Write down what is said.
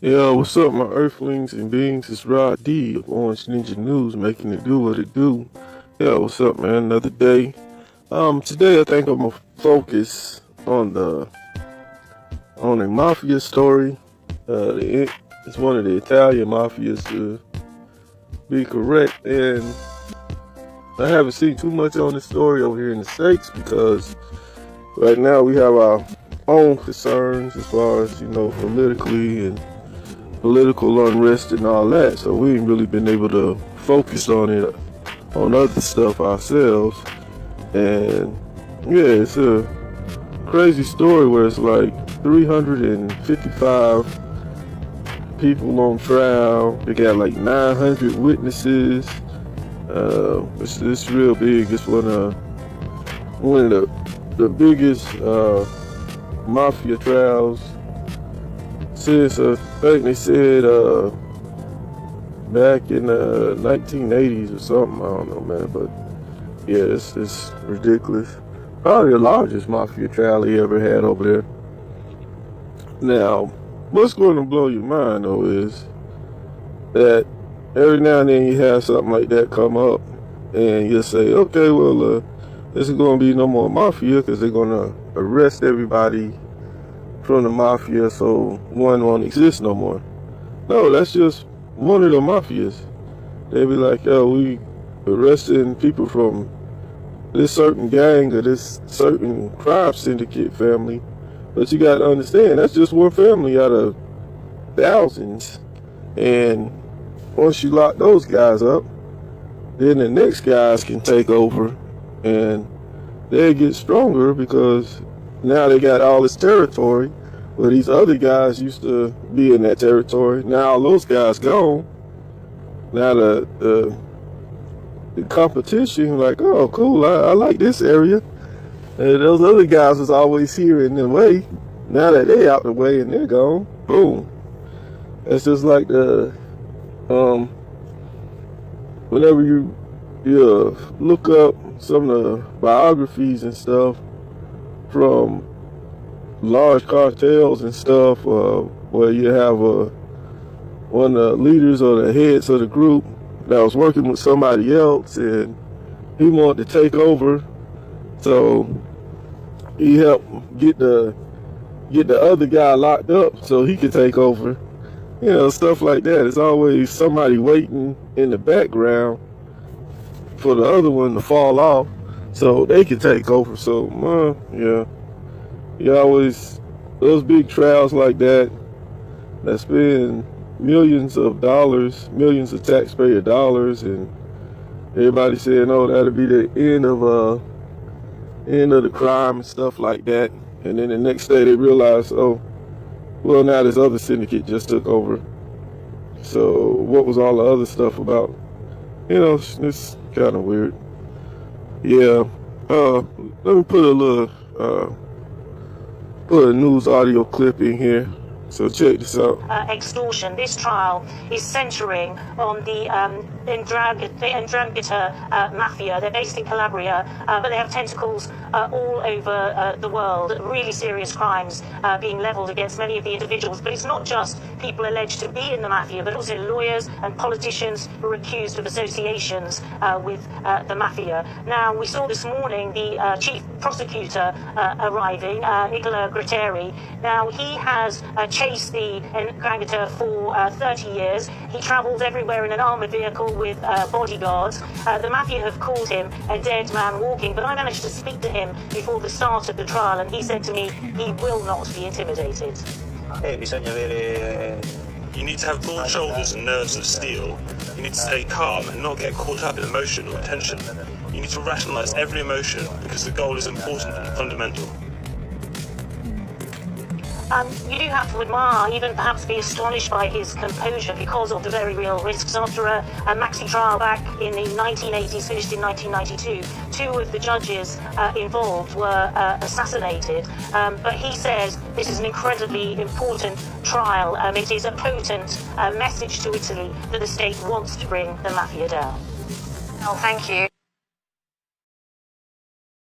Yeah, what's up, my earthlings and beings? It's Rod D of Orange Ninja News, making it do what it do. Yeah, what's up, man? Another day. Today I think I'm gonna focus on a mafia story. It's one of the Italian mafias to be correct, and I haven't seen too much on this story over here in the States because right now we have our own concerns as far as politically and political unrest and all that, so we ain't really been able to focus on other stuff ourselves. And yeah, it's a crazy story where it's like 355 people on trial. They got like 900 witnesses. It's real big. It's one of the biggest mafia trials since I think they said back in the 1980s or something. I don't know, man, but yeah, it's ridiculous. Probably the largest mafia trial he ever had over there. Now, what's going to blow your mind though is that every now and then you have something like that come up, and you'll say, okay, well, this is going to be no more mafia because they're going to arrest everybody from the mafia, so one won't exist no more. No, that's just one of the mafias. They be like, yo, we arresting people from this certain gang or this certain crime syndicate family. But you gotta understand, that's just one family out of thousands. And once you lock those guys up, then the next guys can take over and they get stronger because now they got all this territory where these other guys used to be in that territory. Now all those guys gone. Now the competition, like, oh, cool, I like this area. And those other guys was always here in the way. Now that they out the way and they're gone, boom. It's just like whenever you look up some of the biographies and stuff from large cartels and stuff, where you have one of the leaders or the heads of the group that was working with somebody else, and he wanted to take over, so he helped get the other guy locked up so he could take over. Stuff like that. It's always somebody waiting in the background for the other one to fall off so they can take over. So, yeah. You always, those big trials like that spend millions of dollars, millions of taxpayer dollars, and everybody saying, oh, that'll be the end of the crime and stuff like that. And then the next day they realize, oh, well, now this other syndicate just took over. So what was all the other stuff about? It's kind of weird. Yeah. Let me put a news audio clip in here. So check this out. Extortion. This trial is centering on the Ndrangheta Mafia. They're based in Calabria, but they have tentacles all over the world. Really serious crimes being leveled against many of the individuals. But it's not just people alleged to be in the Mafia, but also lawyers and politicians who are accused of associations with the Mafia. Now, we saw this morning the chief prosecutor arriving, Nicola Gratteri. Now, he has chased the Ndrangheta for 30 years. He travels everywhere in an armoured vehicle with bodyguards. The Mafia have called him a dead man walking, but I managed to speak to him before the start of the trial, and he said to me he will not be intimidated. You need to have broad shoulders and nerves of steel. You need to stay calm and not get caught up in emotion or tension. You need to rationalise every emotion because the goal is important and fundamental. You do have to admire, even perhaps be astonished by his composure because of the very real risks. After a maxi trial back in the 1980s, finished in 1992, two of the judges involved were assassinated. But he says this is an incredibly important trial. It is a potent message to Italy that the state wants to bring the Mafia down. Well, thank you.